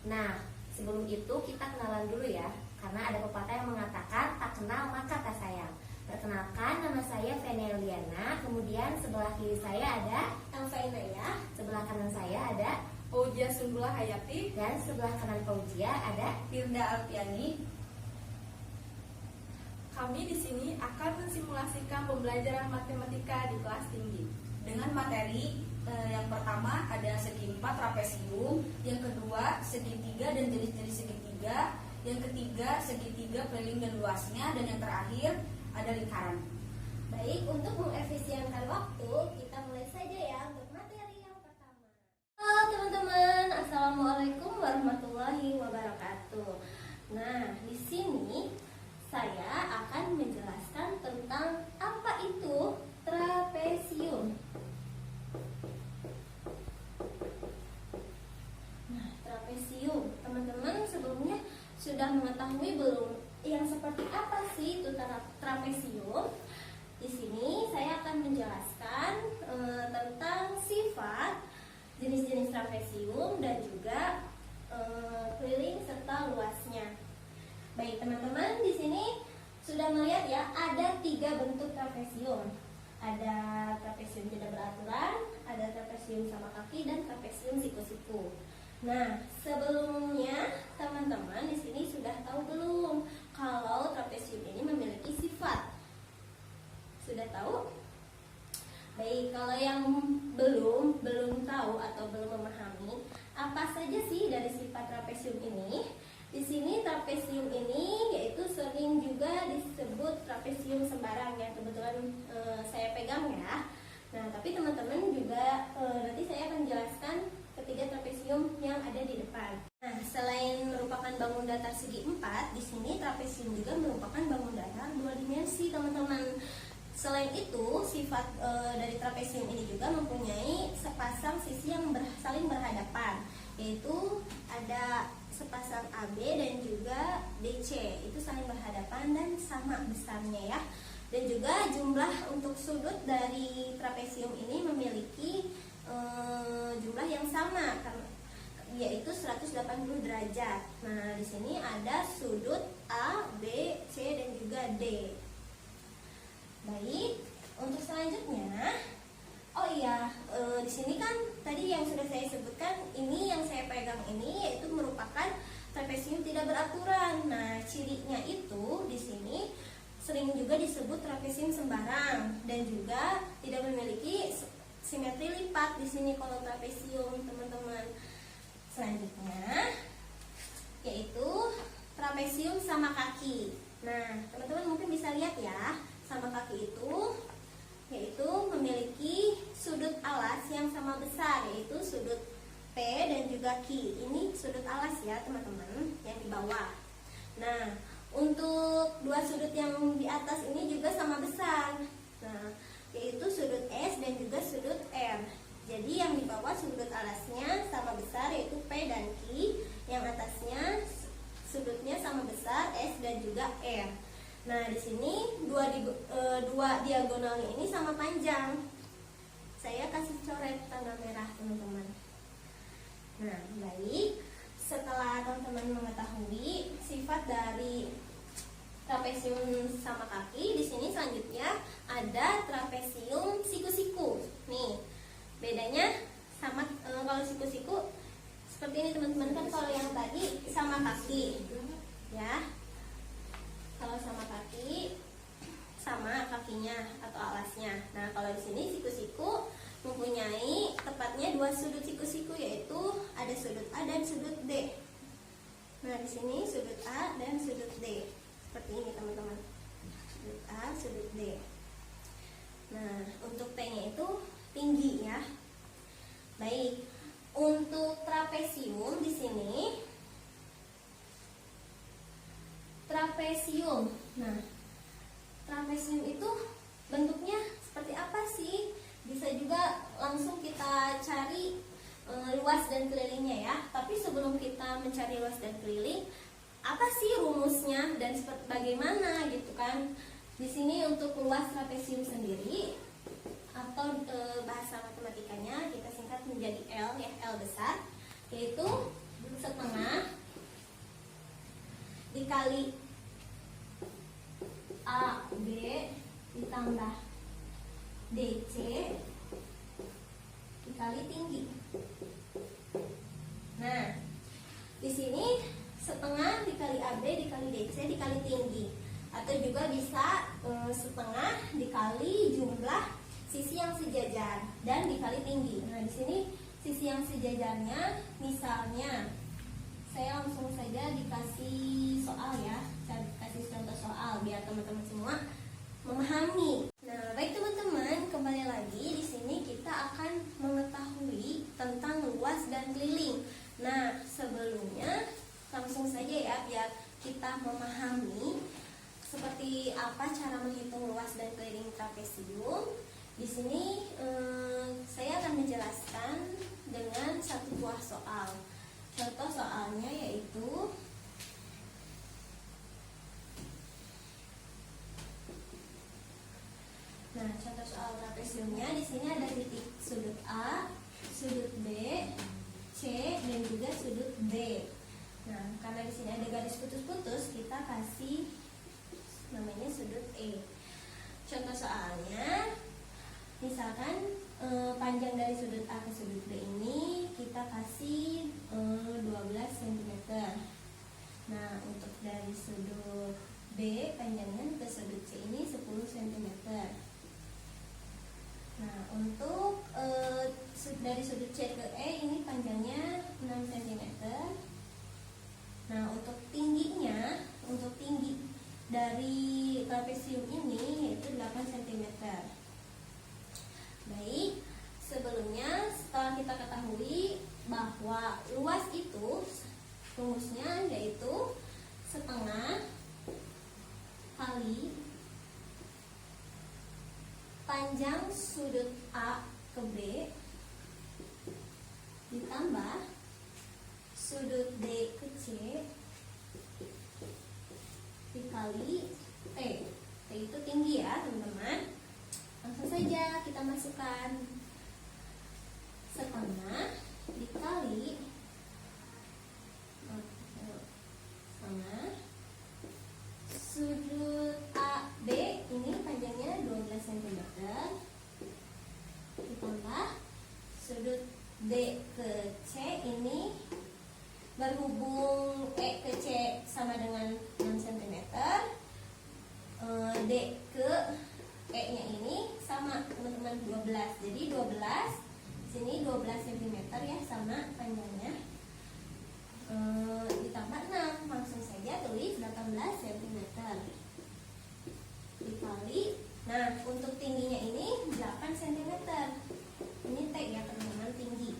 Nah, sebelum itu kita kenalan dulu ya, karena ada pepatah yang mengatakan tak kenal maka tak sayang. Perkenalkan, nama saya Veneliana. Kemudian sebelah kiri saya ada Elva Inaya, sebelah kanan saya ada, Fauzia Sunggula Hayati, dan sebelah kanan Fauzia ada. Firda Alfiani. Kami di sini akan mensimulasikan pembelajaran matematika di kelas tinggi dengan materi yang pertama ada segitiga trapesium, yang kedua segitiga dan jenis-jenis segitiga, yang ketiga segitiga keliling dan luasnya, dan yang terakhir ada lingkaran. Baik, untuk mengefisienkan waktu, kita mulai saja ya untuk materi yang pertama. Halo teman-teman, assalamualaikum warahmatullahi wabarakatuh. Nah, di sini saya akan menjelaskan tentang apa itu trapesium. Nah, trapesium, teman-teman sebelumnya sudah mengetahui belum yang seperti apa sih itu trapesium? Di sini saya akan menjelaskan tentang sifat, jenis-jenis trapesium, dan juga keliling serta luasnya. Baik teman-teman, di sini sudah melihat ya, ada 3 bentuk trapesium. Ada trapesium tidak beraturan, ada trapesium sama kaki, dan trapesium siku-siku. Nah, sebelumnya teman-teman di sini sudah tahu belum kalau trapesium ini memiliki sifat? Sudah tahu? Baik, kalau yang belum tahu atau belum memahami, apa saja sih dari sifat trapesium ini? Di sini trapesium ini yaitu sering juga disebut trapesium sembarang yang kebetulan saya pegang ya. Nah, tapi teman-teman juga nanti saya akan jelaskan ketiga trapesium yang ada di depan. Nah, selain merupakan bangun datar segi 4, di sini trapesium juga merupakan bangun datar 2 dimensi, teman-teman. Selain itu, sifat dari trapesium ini juga mempunyai sepasang sisi yang saling berhadapan, yaitu ada sepasang AB dan juga DC, itu saling berhadapan dan sama besarnya ya. Dan juga jumlah untuk sudut dari trapesium ini memiliki jumlah yang sama, yaitu 180 derajat. Nah, di sini ada sudut A, B, C, dan juga D. Baik, untuk selanjutnya, oh iya, di sini kan tadi yang sudah saya sebutkan, ini yang saya pegang ini yaitu merupakan trapesium tidak beraturan. Nah, cirinya itu di sini sering juga disebut trapesium sembarang dan juga tidak memiliki simetri lipat di sini kalau trapesium, teman-teman. Selanjutnya yaitu trapesium sama kaki. Nah, teman-teman mungkin bisa lihat ya, sama kaki itu yaitu memiliki sudut alas yang sama besar, yaitu sudut P dan juga Q. Ini sudut alas ya teman-teman yang di bawah. Nah, untuk 2 sudut yang di atas ini juga sama besar, nah, yaitu sudut S dan juga sudut R. Jadi yang di bawah sudut alasnya sama besar, yaitu P dan Q. Yang atasnya sudutnya sama besar, S dan juga R. Nah, di sini dua diagonalnya ini sama panjang. Saya kasih coret tanda merah, teman-teman. Nah, baik. Setelah teman-teman mengetahui sifat dari trapesium sama kaki, di sini selanjutnya ada trapesium siku-siku. Nih, bedanya sama kalau siku-siku seperti ini teman-teman, kan kalau yang tadi sama kaki, ya. Kalau sama kaki, sama kakinya atau alasnya. Nah, kalau di sini siku-siku mempunyai tepatnya 2 sudut siku-siku, yaitu ada sudut A dan sudut D. Nah, di sini sudut A dan sudut D. Seperti ini, teman-teman. Sudut A, sudut D. Nah, untuk T-nya itu tinggi ya. Baik. Untuk trapesium di sini trapesium. Nah, trapesium itu bentuknya seperti apa sih? Bisa juga langsung kita cari luas dan kelilingnya ya. Tapi sebelum kita mencari luas dan keliling, apa sih rumusnya dan seperti bagaimana gitu kan? Di sini untuk luas trapesium sendiri atau bahasa matematikanya kita singkat menjadi L ya, L besar, yaitu setengah dikali AB ditambah DC dikali tinggi. Nah, di sini setengah dikali AB dikali DC dikali tinggi, atau juga bisa setengah dikali jumlah sisi yang sejajar dan dikali tinggi. Nah, di sini sisi yang sejajarnya, misalnya saya langsung saja dikasih soal ya, saya kasih contoh soal biar teman-teman semua memahami. Nah, baik teman-teman, kembali lagi di sini kita akan mengetahui tentang luas dan keliling. Nah, sebelumnya langsung saja ya biar kita memahami seperti apa cara menghitung luas dan keliling trapesium. Di sini saya akan menjelaskan dengan satu buah soal. Contoh soalnya yaitu contoh soal trapesiumnya di sini ada titik sudut A, sudut B, C dan juga sudut D. Nah, karena di sini ada garis putus-putus, kita kasih namanya sudut E. Contoh soalnya, misalkan panjang dari sudut A ke sudut B ini kita kasih 12 cm. Nah, untuk dari sudut B panjangnya ke sudut C ini 10 cm. Nah, untuk dari sudut C ke E ini panjangnya 6 cm. Nah, untuk tingginya, untuk tinggi dari trapesium ini yaitu 8 cm. Baik, sebelumnya setelah kita ketahui bahwa luas itu rumusnya yaitu setengah kali panjang sudut A ke B ditambah sudut D ke C dikali T. T itu tinggi ya teman-teman. Langsung saja kita masukkan setengah dikali setengah sudut AB ini panjangnya 12 cm ditambah sudut D ke C ini berhubung E ke C sama dengan 6 cm, D ke E nya ini sama teman-teman 12. Jadi 12 sini 12 cm ya, sama panjangnya. Ditambah 6, langsung saja tulis 18 cm dikali. Nah, untuk tingginya ini 8 cm. Ini T ya teman-teman, tinggi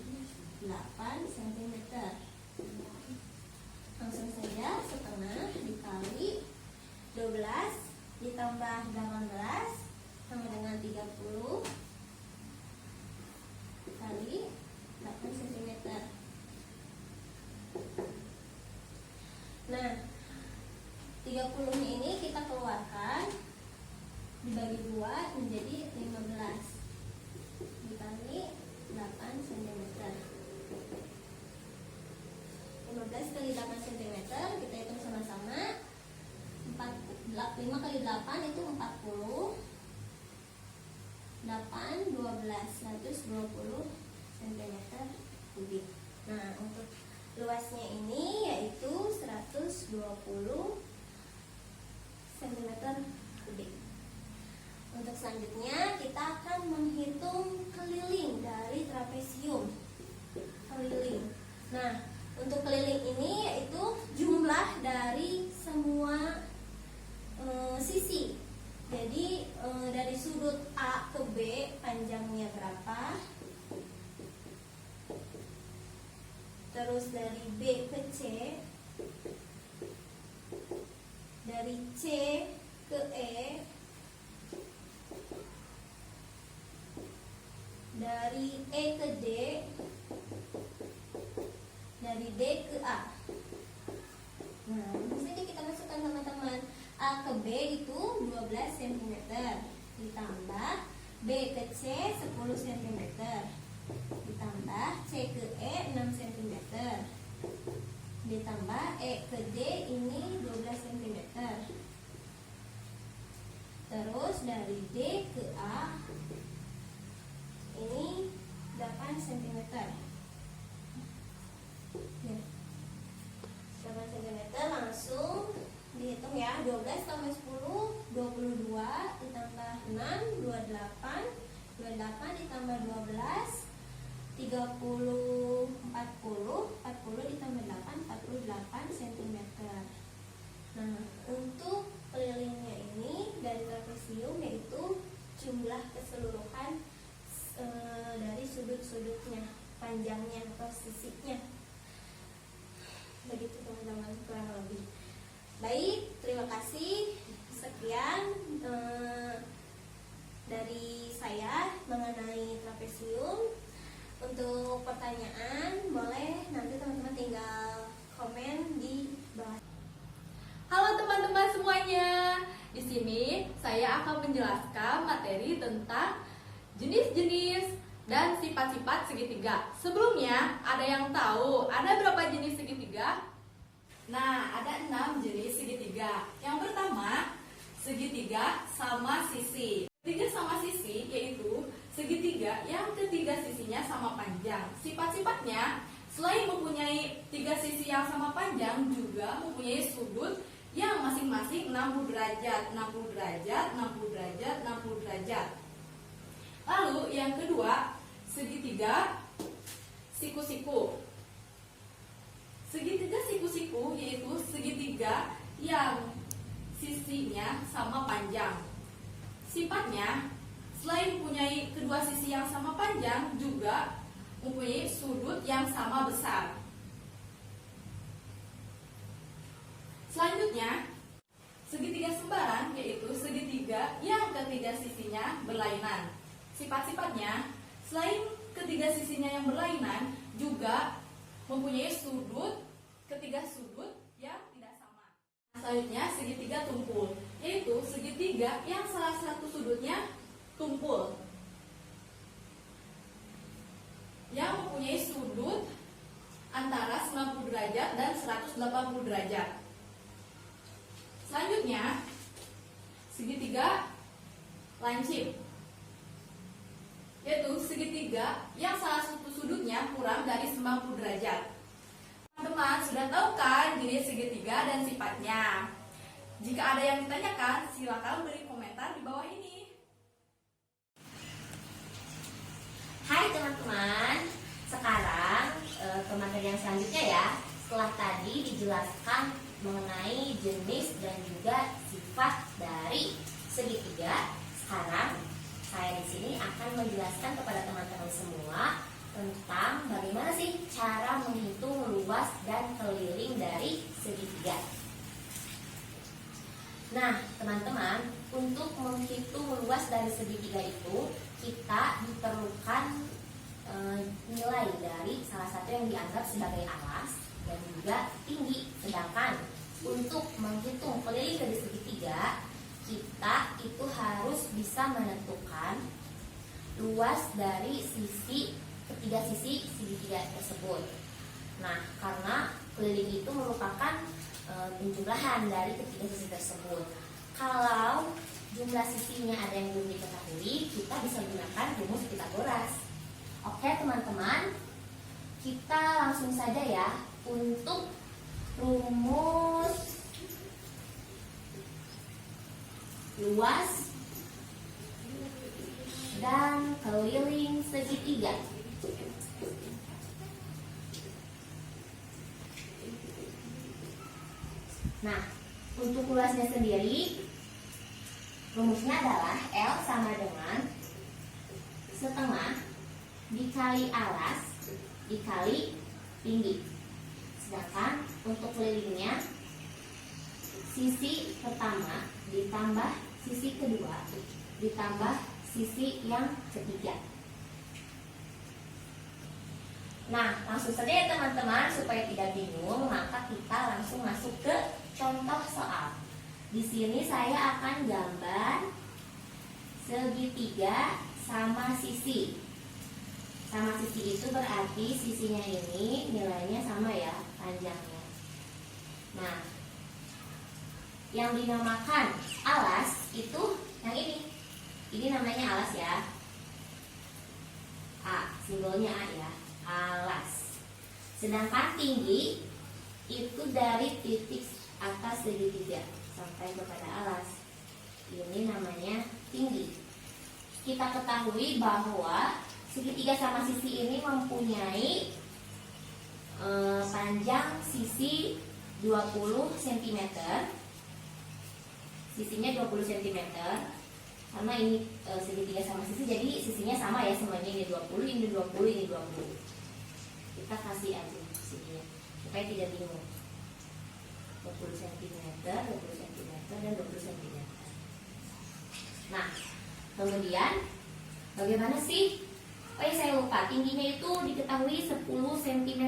8 cm. Langsung saja setengah dikali 12 ditambah 18 sama dengan 30 kali 8 cm. Nah, 30-nya ini kita keluarkan, dibagi 2 menjadi 15 dikali 8 cm. 15 kali 8 cm kita hitung sama-sama. 5 kali 8 itu 40. 8, 12, 120 cm kubik. Nah, untuk luasnya ini yaitu 120 cm kubik. Untuk selanjutnya kita akan menghitung keliling dari trapesium. Keliling. Nah, untuk keliling ini yaitu jumlah dari semua sisi. Jadi dari sudut A ke B panjangnya berapa? Terus dari B ke C, dari C ke E, dari E ke D, dari D ke A. Nah, ini saja kita masukkan teman-teman. A ke B itu 12 cm ditambah B ke C 10 cm ditambah C ke E 6 cm ditambah E ke D ini 12 cm. Terus dari D ke A ini 8 cm. Ya. 8 cm langsung dihitung ya. 12 tambah 10 22 ditambah 6 28 28 ditambah 12 30 40 ditambah 8 48 cm. Nah, untuk kelilingnya ini dari trapesium yaitu jumlah keseluruhan dari sudut-sudutnya, panjangnya atau sisinya. Begitu teman-teman kurang lebih. Baik, terima kasih. Sekian dari saya mengenai trapesium. Untuk pertanyaan boleh nanti teman-teman tinggal komen di bawah. Halo teman-teman semuanya. Di sini saya akan menjelaskan materi tentang jenis-jenis dan sifat-sifat segitiga. Sebelumnya, ada yang tahu ada berapa jenis segitiga? Nah, ada 6 jenis segitiga. Yang pertama, segitiga sama sisi. Segitiga sama sisi yaitu segitiga yang ketiga sisinya sama panjang. Sifat-sifatnya, selain mempunyai 3 sisi yang sama panjang, juga mempunyai sudut yang masing-masing 60 derajat, 60 derajat, 60 derajat, 60 derajat. Lalu yang kedua, segitiga siku-siku. Segitiga siku-siku yaitu segitiga yang sisinya sama panjang. Sifatnya, selain mempunyai kedua sisi yang sama panjang, juga mempunyai sudut yang sama besar. Selanjutnya, segitiga sembaran yaitu segitiga yang ketiga sisinya berlainan. Sifat-sifatnya, selain ketiga sisinya yang berlainan, juga mempunyai ketiga sudut yang tidak sama. Selanjutnya, segitiga tumpul, yaitu segitiga yang salah satu sudutnya tumpul, yang mempunyai sudut antara 90 derajat dan 180 derajat. Selanjutnya, segitiga lancip, yaitu segitiga yang salah satu sudutnya kurang dari 90 derajat. Teman-teman sudah tahu kan jenis segitiga dan sifatnya? Jika ada yang ditanyakan, silakan beri komentar di bawah ini. Hai teman-teman, sekarang ke materi yang selanjutnya ya. Setelah tadi dijelaskan mengenai jenis dan juga sifat dari segitiga, sekarang saya di sini akan menjelaskan kepada teman-teman semua tentang bagaimana sih cara menghitung luas dan keliling dari segitiga. Nah, teman-teman, untuk menghitung luas dari segitiga itu kita diperlukan nilai dari salah satu yang dianggap sebagai alas dan juga tinggi. Sedangkan untuk menghitung keliling dari segitiga, kita itu harus bisa menentukan luas dari ketiga sisi segitiga tersebut. Nah, karena keliling itu merupakan penjumlahan dari ketiga sisi tersebut. Kalau jumlah sisinya ada yang belum diketahui, kita bisa gunakan rumus Pythagoras. Oke teman-teman, kita langsung saja ya untuk rumus luas dan keliling segitiga. Nah, untuk luasnya sendiri, rumusnya adalah L sama dengan setengah dikali alas dikali tinggi. Sedangkan untuk kelilingnya, sisi pertama ditambah sisi kedua ditambah sisi yang ketiga. Nah, langsung saja ya teman-teman, supaya tidak bingung, maka kita langsung masuk ke contoh soal. Di sini saya akan gambar segitiga sama sisi. sama sisi itu berarti sisinya ini nilainya sama ya, panjangnya. Nah, yang dinamakan alas itu yang ini. Ini namanya alas ya. A, simbolnya A ya, alas. Sedangkan tinggi itu dari titik atas segitiga sampai kepada alas. Ini namanya tinggi. Kita ketahui bahwa segitiga sama sisi ini mempunyai panjang sisi 20 cm. Sisinya 20 cm. Karena ini segitiga sama sisi, jadi sisinya sama ya semuanya, ini 20, ini 20, ini 20. Kita kasih aja sisinya supaya tidak bingung. 20 cm, 20 cm, dan 20 cm. Nah, kemudian bagaimana sih? Oh ya, saya lupa, tingginya itu diketahui 10 cm.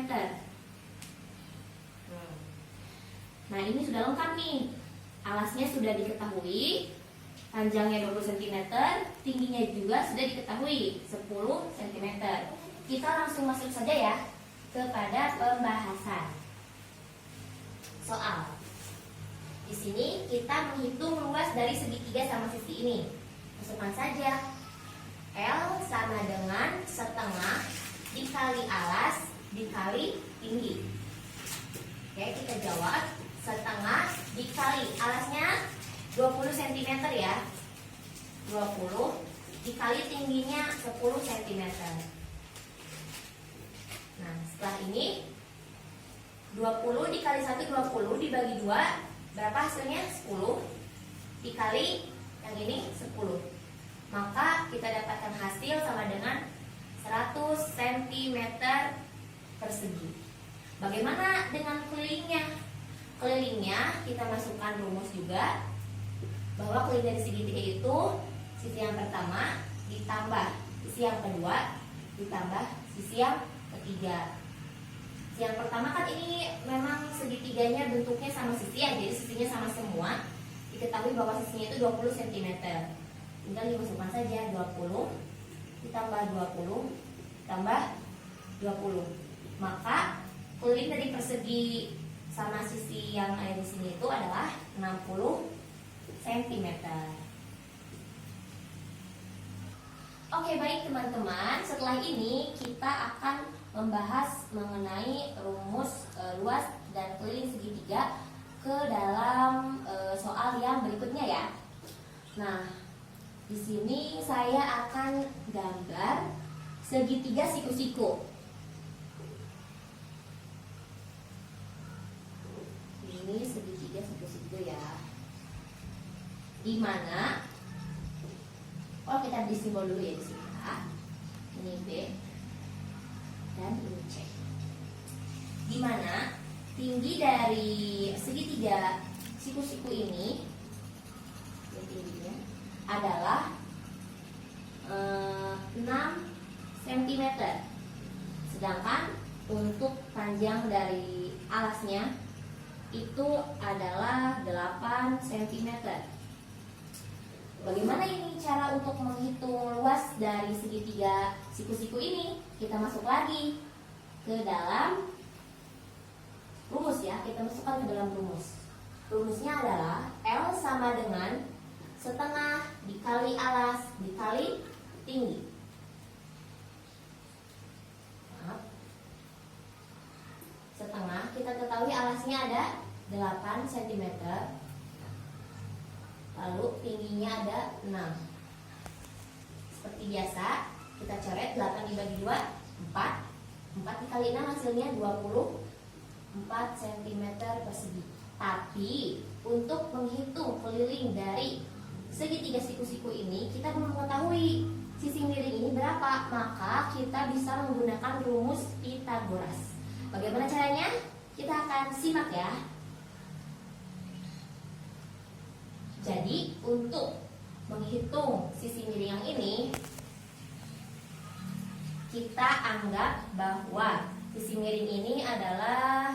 Nah, ini sudah lengkap nih. Alasnya sudah diketahui, panjangnya 20 cm, tingginya juga sudah diketahui 10 cm. Kita langsung masuk saja ya kepada pembahasan soal. Di sini kita menghitung luas dari segitiga sama sisi ini. Masukkan saja. L sama dengan setengah dikali alas dikali tinggi. Oke, kita jawab setengah dikali alasnya 20 cm ya. 20 dikali tingginya 10 cm. Nah, setelah ini 20 dikali 1 20 dibagi 2 berapa hasilnya? 10 dikali yang ini 10. Maka kita dapatkan hasil sama dengan 100 cm persegi. Bagaimana dengan kelilingnya? Kelilingnya kita masukkan rumus juga, bahwa keliling dari segitiga itu sisi yang pertama ditambah sisi yang kedua ditambah sisi yang ketiga. Sisi yang pertama kan ini memang segitiganya bentuknya sama sisi ya, jadi sisinya sama semua. Diketahui bahwa sisinya itu 20 cm. Tinggal dimasukkan saja 20 ditambah 20 tambah 20. Maka keliling dari persegi sama sisi yang ada di sini itu adalah 60 cm. Oke, baik teman-teman, setelah ini kita akan membahas mengenai rumus luas dan keliling segitiga ke dalam soal yang berikutnya ya. Nah, di sini saya akan gambar segitiga siku-siku. Ini segitiga siku-siku ya. Di mana kita beri simbol dulu ya di sini A, ini B, dan ini C. Di mana tinggi dari segitiga siku-siku ini tingginya adalah 6 cm. Sedangkan untuk panjang dari alasnya itu adalah 8 cm. Bagaimana ini cara untuk menghitung luas dari segitiga siku-siku ini? Kita masuk lagi ke dalam rumus ya. Kita masukkan ke dalam rumus. Rumusnya adalah L sama dengan setengah dikali alas dikali tinggi. Maaf. Setengah, kita ketahui alasnya ada 8 cm. Lalu tingginya ada 6. Seperti biasa, kita coret 8 dibagi 2, 4. 4 dikali 6 hasilnya 24 cm persegi. Tapi untuk menghitung keliling dari segitiga siku-siku ini, kita belum mengetahui sisi miring ini berapa. Maka kita bisa menggunakan rumus Pythagoras. Bagaimana caranya? Kita akan simak ya. Jadi untuk menghitung sisi miring yang ini, kita anggap bahwa sisi miring ini adalah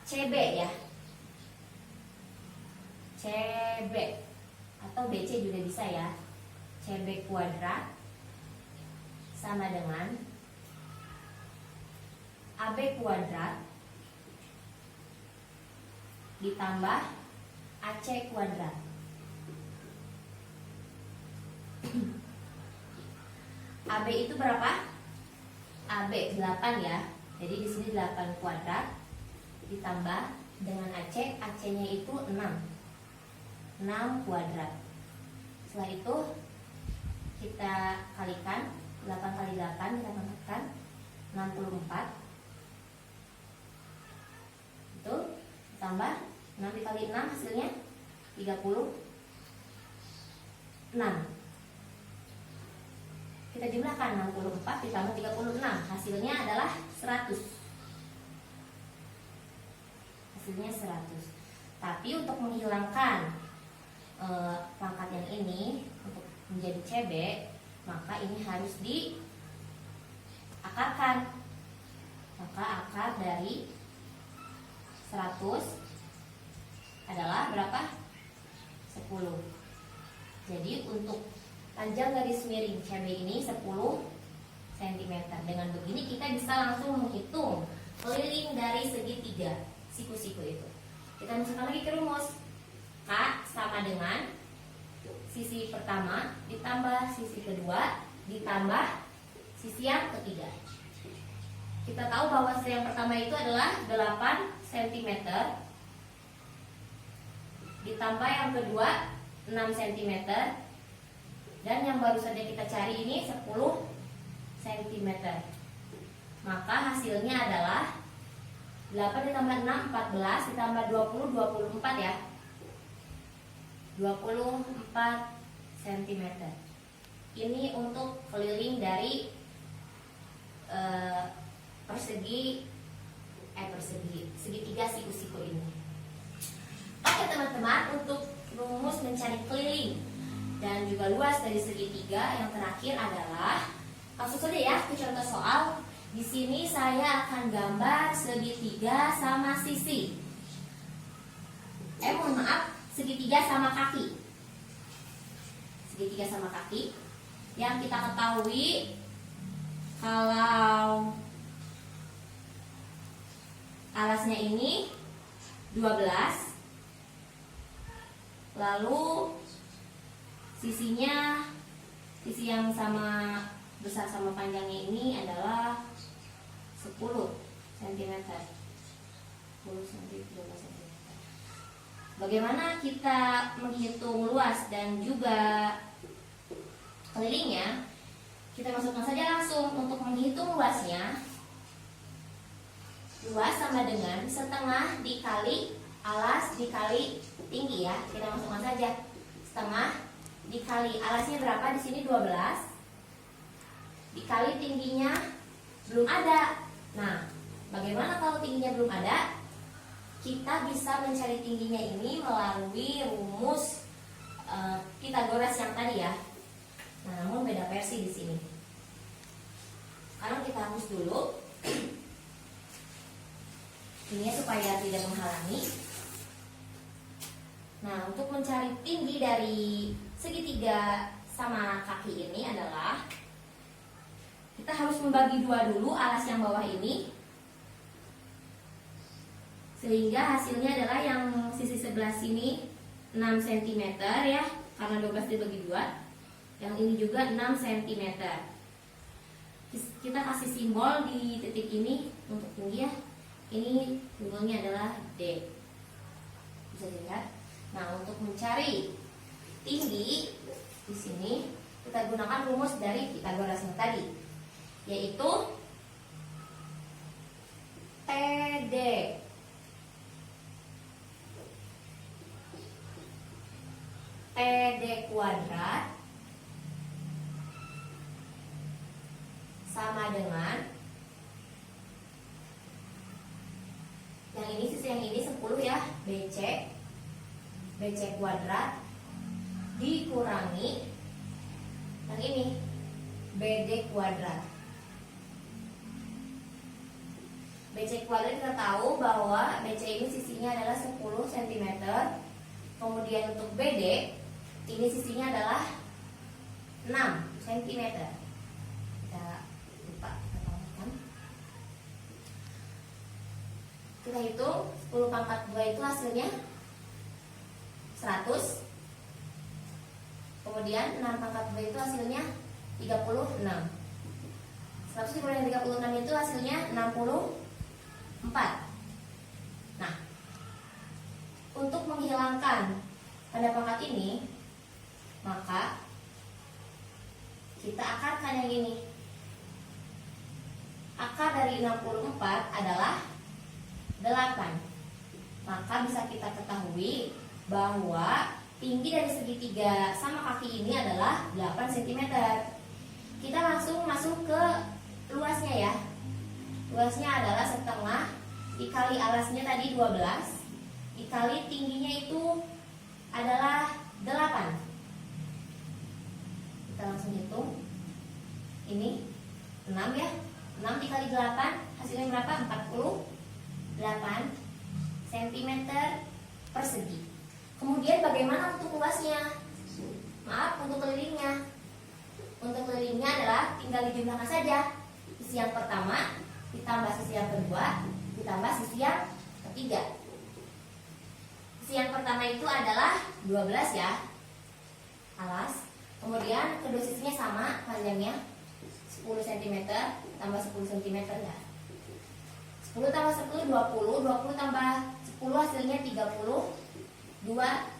CB ya, CB atau BC juga bisa ya. CB kuadrat sama dengan AB kuadrat ditambah AC kuadrat. AB itu berapa? AB 8 ya. Jadi di sini 8 kuadrat ditambah dengan AC, AC-nya itu 6. 6 kuadrat. Setelah itu kita kalikan 8 kali 8 kita tambahkan 64. Itu tambah 6 dikali 6 hasilnya 36. Kita jumlahkan 64 ditambah 36, hasilnya adalah 100. Hasilnya 100. Tapi untuk menghilangkan pangkat yang ini untuk menjadi CB, maka ini harus diakarkan. Maka akar dari 100 adalah berapa? 10. Jadi untuk panjang garis miring CB ini 10 cm. Dengan begini kita bisa langsung menghitung keliling dari segitiga siku-siku itu. Kita masukkan lagi ke rumus. K sama dengan sisi pertama ditambah sisi kedua ditambah sisi yang ketiga. Kita tahu bahwa sisi yang pertama itu adalah 8 cm ditambah yang kedua 6 cm dan yang baru saja kita cari ini 10 cm. Maka hasilnya adalah 8 ditambah 6 14 ditambah 20 24 ya. 24 cm. Ini untuk keliling dari segitiga siku-siku ini. Oke teman-teman, untuk rumus mencari keliling dan juga luas dari segitiga yang terakhir adalah langsung saja ya ke contoh soal. Di sini saya akan gambar segitiga sama sisi. Mohon maaf, segitiga sama kaki. Segitiga sama kaki. Yang kita ketahui kalau alasnya ini 12, lalu sisinya, sisi yang sama besar sama panjangnya ini adalah 10 cm. 10 cm. Bagaimana kita menghitung luas dan juga kelilingnya? Kita masukkan saja langsung. Untuk menghitung luasnya, luas sama dengan setengah dikali alas dikali tinggi ya. Kita masukkan saja. Setengah dikali alasnya berapa? Di sini 12. Dikali tingginya belum ada. Nah, bagaimana kalau tingginya belum ada? Kita bisa mencari tingginya ini melalui rumus Pythagoras yang tadi ya. Nah, namun beda versi di sini. Sekarang kita hapus dulu ininya supaya tidak menghalangi. Nah, untuk mencari tinggi dari segitiga sama kaki ini adalah kita harus membagi dua dulu alas yang bawah ini, sehingga hasilnya adalah yang sisi sebelah sini 6 cm ya, karena 12 dibagi 2. Yang ini juga 6 cm. Kita kasih simbol di titik ini untuk tinggi ya. Ini simbolnya adalah D. Bisa dilihat. Nah, untuk mencari tinggi di sini kita gunakan rumus dari Pythagoras yang tadi, yaitu TD kuadrat sama dengan yang ini, sisi yang ini 10 ya, BC kuadrat dikurangi yang ini BD kuadrat. BC kuadrat kita tahu bahwa BC ini sisinya adalah 10 cm. Kemudian untuk BD ini sisinya adalah 6 cm. Kita lupa kita tambahkan. Kita hitung 10 pangkat 2 itu hasilnya 100. Kemudian 6 pangkat 2 itu hasilnya 36. 100 dikurangi 36 itu hasilnya 64. Nah, untuk menghilangkan tanda pangkat ini, maka kita akarkan yang ini. Akar dari 64 adalah 8. Maka bisa kita ketahui bahwa tinggi dari segitiga sama kaki ini adalah 8 cm. Kita langsung masuk ke luasnya ya. Luasnya adalah setengah dikali alasnya tadi 12 dikali tingginya itu adalah 8. Kita langsung hitung. Ini 6 ya. 6 dikali 8 hasilnya berapa? 48 cm persegi. Kemudian bagaimana untuk luasnya? Maaf, untuk kelilingnya. Untuk kelilingnya adalah tinggal dijumlahkan saja. Sisi yang pertama ditambah sisi yang kedua ditambah sisi yang ketiga. Sisi yang pertama itu adalah 12 ya, alas. Kemudian kedua sisinya sama panjangnya 10 cm tambah 10 cm ya. 10 tambah 10 20, 20 tambah 10 hasilnya 32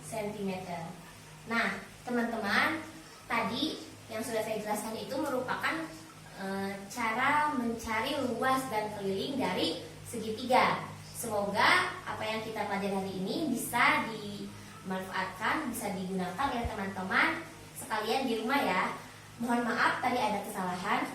cm. Nah, teman-teman, tadi yang sudah saya jelaskan itu merupakan cara mencari luas dan keliling dari segitiga. Semoga apa yang kita pelajari hari ini bisa dimanfaatkan, bisa digunakan oleh teman-teman sekalian di rumah ya. Mohon maaf tadi ada kesalahan.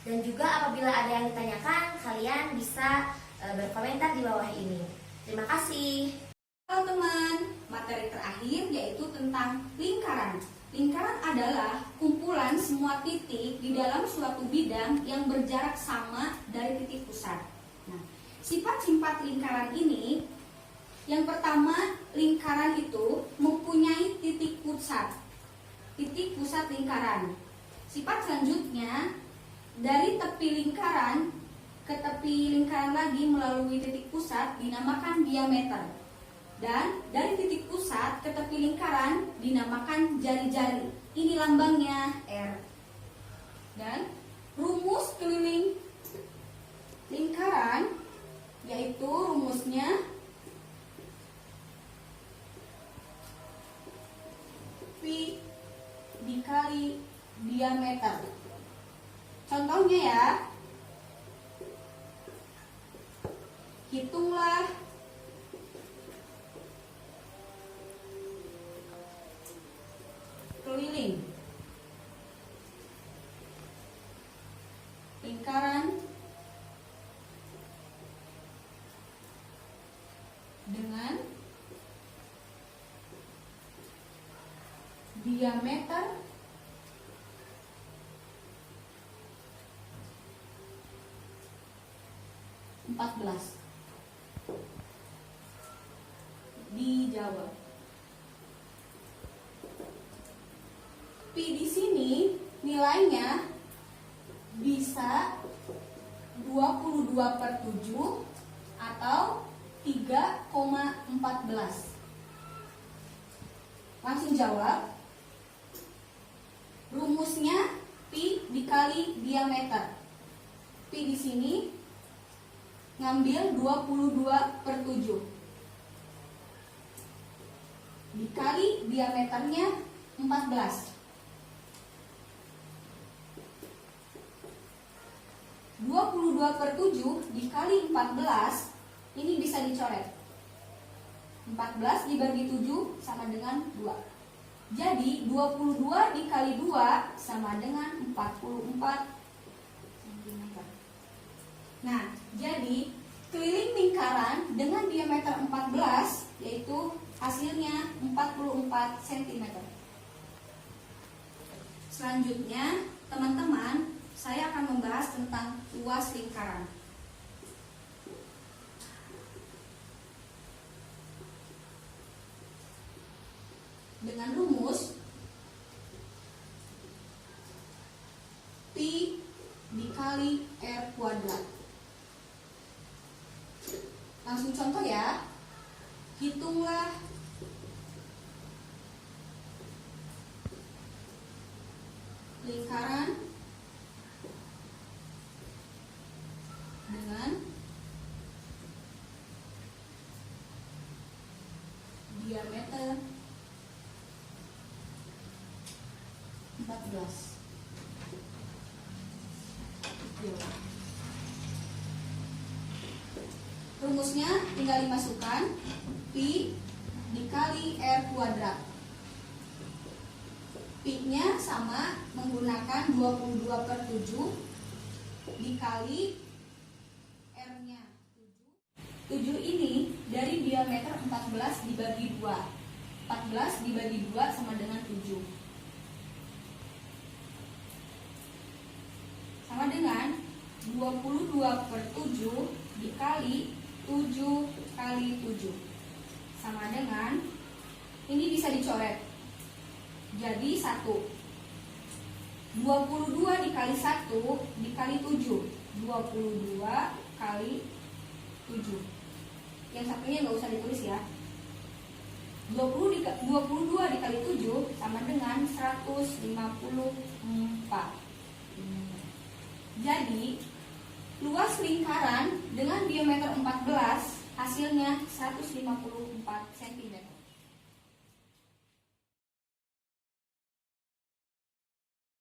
Dan juga apabila ada yang ditanyakan, kalian bisa berkomentar di bawah ini. Terima kasih. Halo teman, materi terakhir yaitu tentang lingkaran. Lingkaran adalah kumpulan semua titik di dalam suatu bidang yang berjarak sama dari titik pusat. Nah, sifat-sifat lingkaran ini, yang pertama, lingkaran itu mempunyai titik pusat. Titik pusat lingkaran. Sifat selanjutnya, dari tepi lingkaran ke tepi lingkaran lagi melalui titik pusat dinamakan diameter. Dan dari titik pusat ke tepi lingkaran dinamakan jari-jari. Ini lambangnya R. Dan rumus keliling lingkaran yaitu rumusnya pi dikali diameter. Contohnya ya, hitunglah keliling lingkaran dengan diameter 14. Dijawab. Pi di sini nilainya bisa 22/7 atau 3,14. Langsung jawab. Rumusnya pi dikali diameter. Pi di sini ngambil 22/7 dikali diameternya 14. 22/7 dikali 14 ini bisa dicoret. 14 dibagi 7 sama dengan 2. Jadi 22 dikali 2 sama dengan 44 cm. Nah, jadi keliling lingkaran dengan diameter 14 yaitu hasilnya 44 cm. Selanjutnya, teman-teman, saya akan membahas tentang luas lingkaran. Dengan rumus pi dikali R kuadrat. Langsung contoh ya. Hitunglah lingkaran dengan diameter 14. Rumusnya tinggal dimasukkan, pi dikali r kuadrat. Pi-nya sama menggunakan 22/7 dikali r-nya 7. 7 ini dari diameter 14 dibagi 2. 14 dibagi 2 sama dengan 7. Sama dengan 22/7 dikali 7 kali 7. Sama dengan, ini bisa dicoret. Jadi 1. 22 dikali 1 dikali 7. 22 kali 7. Yang satunya nggak usah ditulis ya. 22 dikali 7 sama dengan 154. Jadi luas lingkaran dengan diameter 14 hasilnya 154 cm.